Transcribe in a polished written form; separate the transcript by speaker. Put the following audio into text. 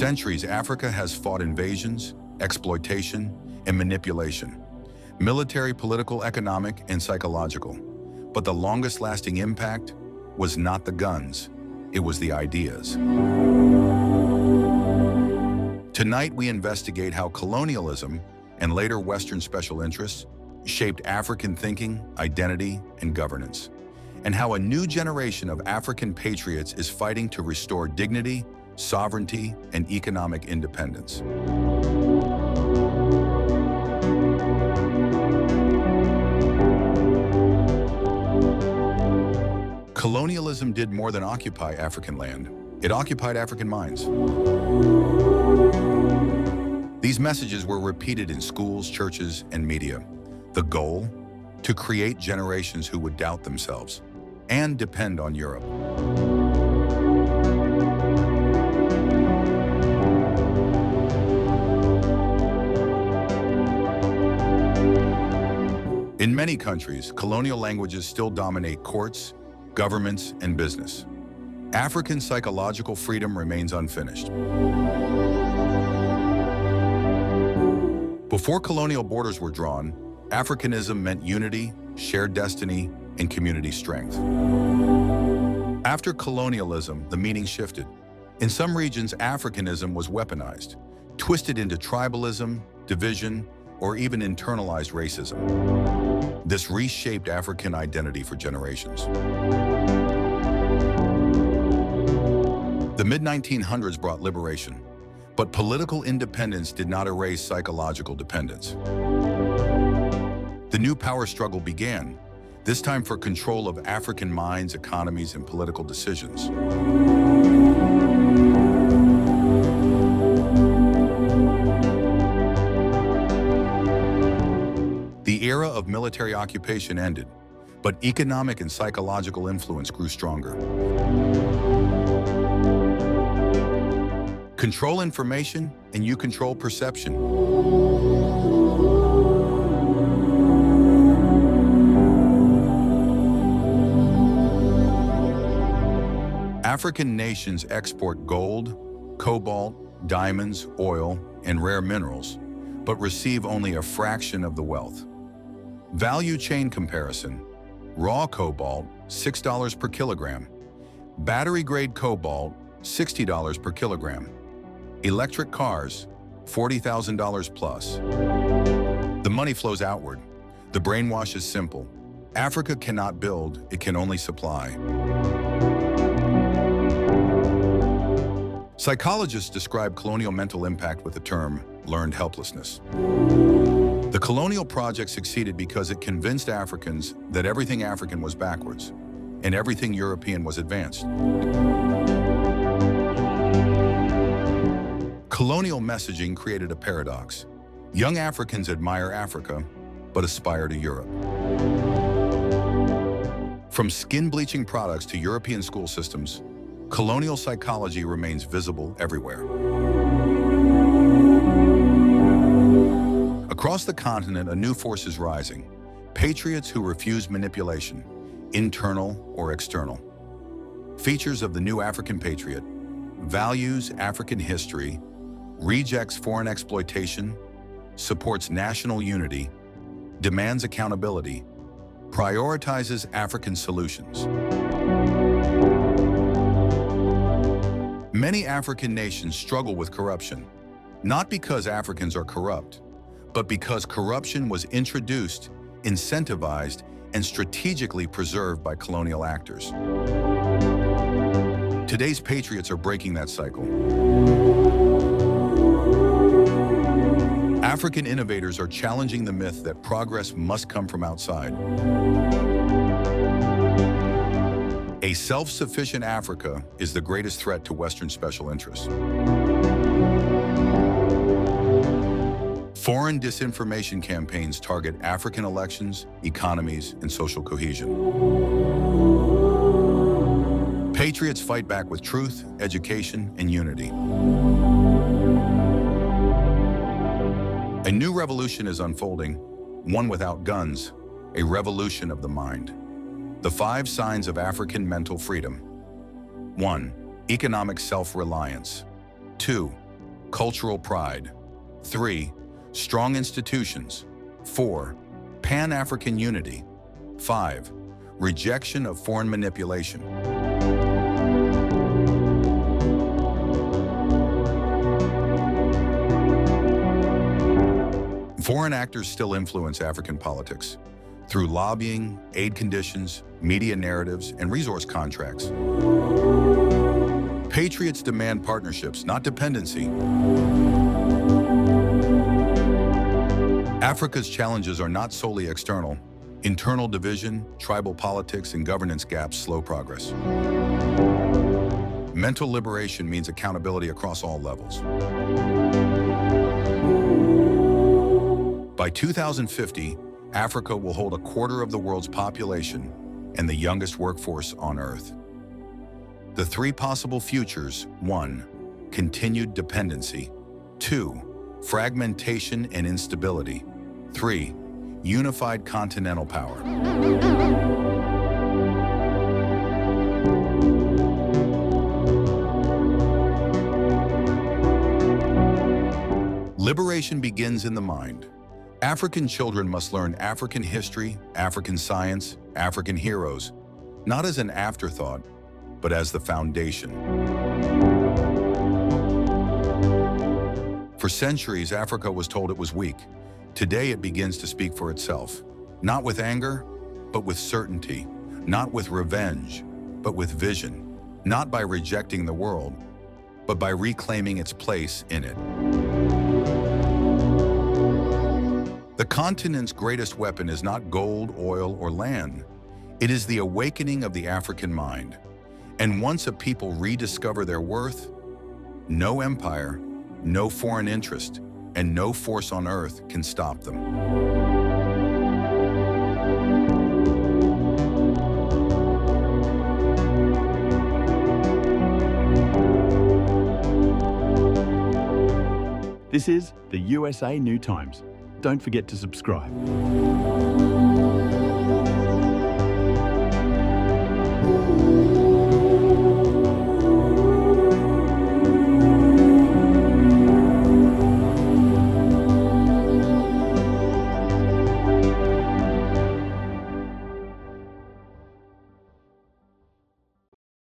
Speaker 1: centuries, Africa has fought invasions, exploitation, and manipulation, military, political, economic, and psychological. But the longest-lasting impact was not the guns, it was the ideas. Tonight, we investigate how colonialism and later Western special interests shaped African thinking, identity, and governance, and how a new generation of African patriots is fighting to restore dignity, sovereignty, and economic independence. Colonialism did more than occupy African land. It occupied African minds. These messages were repeated in schools, churches, and media. The goal? To create generations who would doubt themselves and depend on Europe. In many countries, colonial languages still dominate courts, governments, and business. African psychological freedom remains unfinished. Before colonial borders were drawn, Africanism meant unity, shared destiny, and community strength. After colonialism, the meaning shifted. In some regions, Africanism was weaponized, twisted into tribalism, division, or even internalized racism. This reshaped African identity for generations. The mid-1900s brought liberation, but political independence did not erase psychological dependence. The new power struggle began, this time for control of African minds, economies, and political decisions. The era of military occupation ended, but economic and psychological influence grew stronger. Control information, and you control perception. African nations export gold, cobalt, diamonds, oil, and rare minerals, but receive only a fraction of the wealth. Value chain comparison: raw cobalt, $6 per kilogram. Battery-grade cobalt, $60 per kilogram. Electric cars, $40,000 plus. The money flows outward. The brainwash is simple. Africa cannot build, it can only supply. Psychologists describe colonial mental impact with the term learned helplessness. The colonial project succeeded because it convinced Africans that everything African was backwards and everything European was advanced. Colonial messaging created a paradox. Young Africans admire Africa, but aspire to Europe. From skin-bleaching products to European school systems, colonial psychology remains visible everywhere. Across the continent, a new force is rising. Patriots who refuse manipulation, internal or external. Features of the new African patriot: values African history, rejects foreign exploitation, supports national unity, demands accountability, prioritizes African solutions. Many African nations struggle with corruption, not because Africans are corrupt, but because corruption was introduced, incentivized, and strategically preserved by colonial actors. Today's patriots are breaking that cycle. African innovators are challenging the myth that progress must come from outside. A self-sufficient Africa is the greatest threat to Western special interests. Foreign disinformation campaigns target African elections, economies, and social cohesion. Patriots fight back with truth, education, and unity. A new revolution is unfolding, one without guns, a revolution of the mind. The 5 signs of African mental freedom. 1. Economic self-reliance. 2. cultural pride. 3. Strong institutions. 4. Pan-African unity. 5. Rejection of foreign manipulation. Foreign actors still influence African politics through lobbying, aid conditions, media narratives, and resource contracts. Patriots demand partnerships, not dependency. Africa's challenges are not solely external. Internal division, tribal politics, and governance gaps slow progress. Mental liberation means accountability across all levels. By 2050, Africa will hold a quarter of the world's population and the youngest workforce on Earth. The 3 possible futures: 1. Continued dependency. 2. Fragmentation and instability. 3. Unified continental power. Liberation begins in the mind. African children must learn African history, African science, African heroes, not as an afterthought, but as the foundation. For centuries, Africa was told it was weak. Today, it begins to speak for itself, not with anger, but with certainty, not with revenge, but with vision, not by rejecting the world, but by reclaiming its place in it. The continent's greatest weapon is not gold, oil, or land. It is the awakening of the African mind. And once a people rediscover their worth, no empire, no foreign interest, and no force on earth can stop them.
Speaker 2: This is the USA New Times. Don't forget to subscribe.